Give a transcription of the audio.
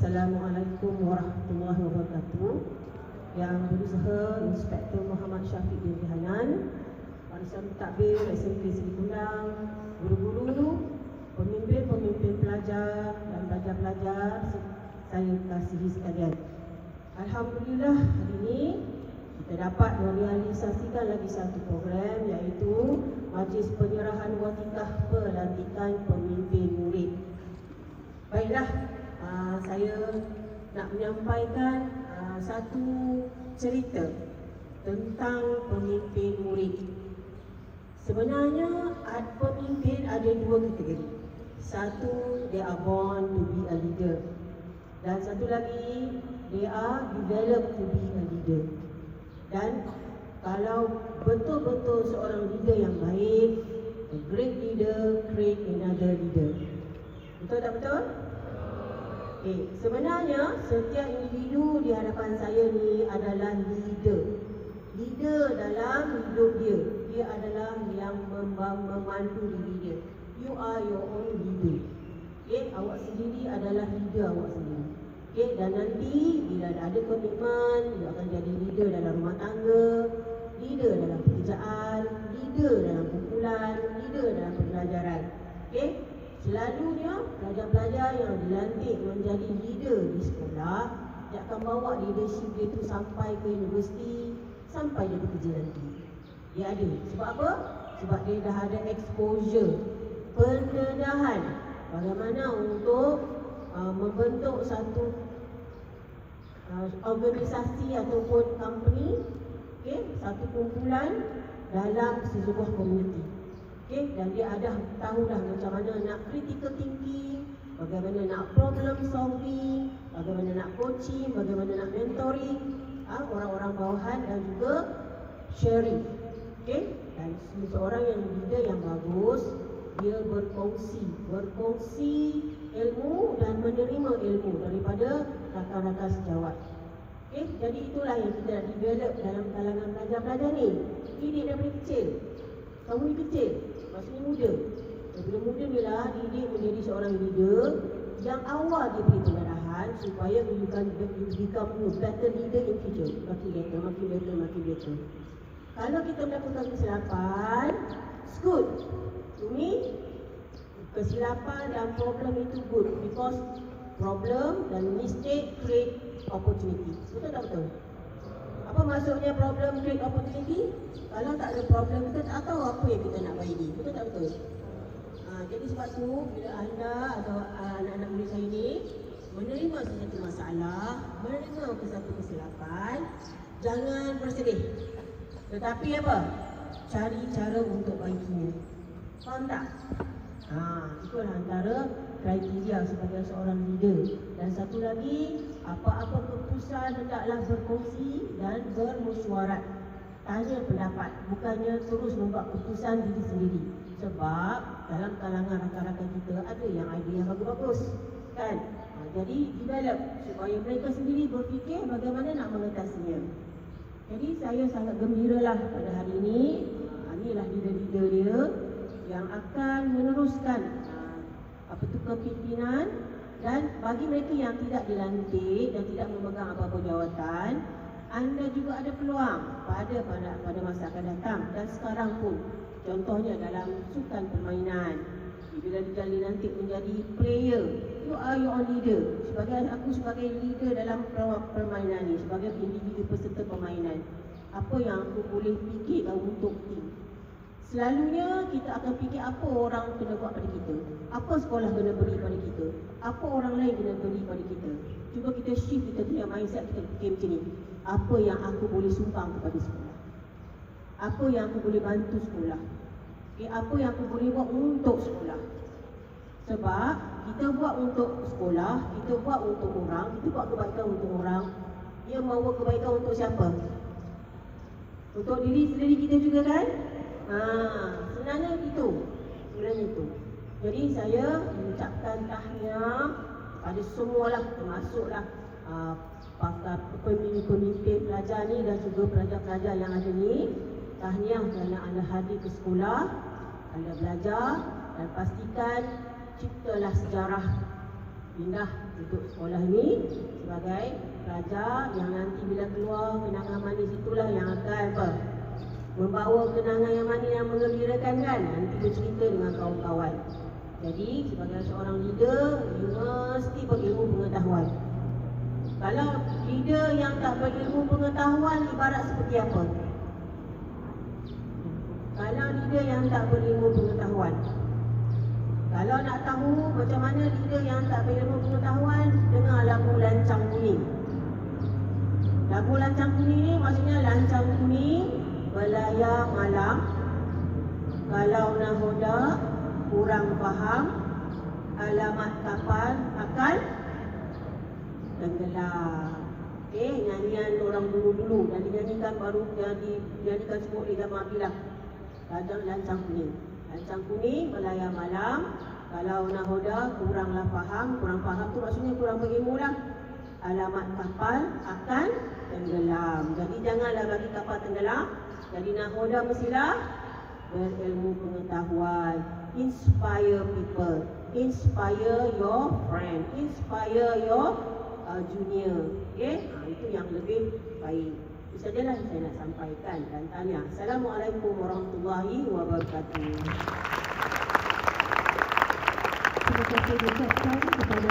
Assalamualaikum warahmatullahi wabarakatuh. Yang berusaha Inspektor Muhammad Syafiq bin Hanan, Barisan Takbir SMP Seri Kundang, guru-guru, pemimpin-pemimpin pelajar dan pelajar-pelajar saya kasihi sekalian. Alhamdulillah, hari ini kita dapat merealisasikan lagi satu program, iaitu Majlis Penyerahan Watikah Pelantikan Pemimpin Murid. Baiklah, saya nak menyampaikan satu cerita tentang pemimpin murid. Sebenarnya pemimpin ada dua kategori. Satu, they are born to be a leader, dan satu lagi, they are developed to be a leader. Dan kalau betul-betul seorang leader yang baik, a great leader create another leader. Betul tak betul? Okay. Sebenarnya setiap individu di hadapan saya ni adalah leader. Leader dalam hidup dia. Dia adalah yang memandu diri dia. You are your own leader. Okay. Awak sendiri adalah leader awak sendiri. Okay. Dan nanti bila ada komitmen, dia akan jadi leader dalam rumah tangga, leader dalam pekerjaan, leader dalam kumpulan, leader dalam pembelajaran. Okay. Selalunya pelajar-pelajar yang dilantik menjadi leader di sekolah, dia akan bawa leadership dia tu sampai ke universiti, sampai dia bekerja nanti. Dia ada. Sebab apa? Sebab dia dah ada exposure, pendedahan bagaimana untuk membentuk satu organisasi ataupun company, okay, satu kumpulan dalam sebuah komuniti. Okay, dan dia ada tahulah macam mana nak critical thinking, bagaimana nak problem solving, bagaimana nak coaching, bagaimana nak mentoring orang-orang bawahan dan juga sharing. Okay, dan seorang yang leader yang bagus, dia berkongsi ilmu dan menerima ilmu daripada rakan-rakan sejawat. Okay, jadi itulah yang kita nak develop dalam kalangan pelajar-pelajar ni. Didik daripada kecil. Kamu ni kecil, maksudnya muda. Daripada muda ni lah didik menjadi seorang leader yang awal dia beri pendarahan supaya you become a better leader in future. Makin better. Kalau kita melakukan kesilapan, it's good. To me, kesilapan dan problem itu good, because problem dan mistake create opportunity. Betul tak betul? Apa maksudnya problem create opportunity? Kalau tak ada problem, kita tak tahu apa yang kita nak bagi. Betul tak betul? Jadi sebab tu, bila anda atau anak-anak murid saya ni menerima sesuatu masalah, menerima satu kesilapan, jangan bersedih. Tetapi apa? Cari cara untuk baikinya. Faham tak? Itulah antara kriteria sebagai seorang leader. Dan satu lagi, apa-apa keputusan hendaklah berkongsi dan bermesyuarat. Tanya pendapat, bukannya terus membuat keputusan diri sendiri. Sebab dalam kalangan rakan-rakan kita ada yang idea yang bagus-bagus, kan? Jadi develop supaya mereka sendiri berfikir bagaimana nak mengatasinya. Jadi saya sangat gembiralah pada hari ini. Inilah leader-leader dia yang akan meneruskan kepimpinan. Dan bagi mereka yang tidak dilantik dan tidak memegang apa-apa jawatan, anda juga ada peluang pada masa akan datang dan sekarang pun. Contohnya dalam sukan permainan, bila dilantik menjadi player, you are your own leader. Sebagai leader dalam permainan ni, sebagai individu peserta permainan, apa yang aku boleh fikirkan untuk tim. Selalunya kita akan fikir apa orang kena buat pada kita, apa sekolah kena beri pada kita, apa orang lain kena beri pada kita. Cuba kita shift, kita punya mindset, kita fikir macam ni. Apa yang aku boleh sumbang kepada sekolah, apa yang aku boleh bantu sekolah, apa yang aku boleh buat untuk sekolah. Sebab kita buat untuk sekolah, kita buat untuk orang, kita buat kebaikan untuk orang. Dia mahu kebaikan untuk siapa? Untuk diri sendiri kita juga, kan? Sebenarnya itu. Jadi saya mengucapkan tahniah pada semualah, termasuklah pemimpin pelajar ni dan juga pelajar-pelajar yang ada ni. Tahniah kerana anda hadir ke sekolah, anda belajar, dan pastikan ciptalah sejarah pindah untuk sekolah ni sebagai pelajar yang nanti bila keluar kenangan manis itulah yang akan apa? Membawa kenangan yang manis yang mengembirakan kan, nanti bercerita dengan kawan-kawan. Jadi sebagai seorang leader, you mesti berilmu pengetahuan. Kalau leader yang tak berilmu pengetahuan ibarat seperti apa? Kalau leader yang tak berilmu pengetahuan, kalau nak tahu macam mana leader yang tak berilmu pengetahuan, dengar lagu Lancang Kuning. Lagu Lancang Kuning ni maksudnya lancang kuning belayar malam, kalau nahoda kurang faham, alamat kapal akan tenggelam. Nyanyian orang dulu-dulu dan dinyanyikan baru dinyanyikan semua di zaman bilang. Lancang kuning. Lancang kuning belayar malam, kalau nahoda kuranglah faham. Kurang faham tu maksudnya kurang berilmu lah. Alamat kapal akan tenggelam. Jadi janganlah bagi kapal tenggelam. Jadi nahoda mestilah berilmu pengetahuan. Inspire people, inspire your friend, inspire your junior. Itu yang lebih baik. Itu sajalah yang saya nak sampaikan dan tanya. Assalamualaikum warahmatullahi wabarakatuh. Terima kasih kepada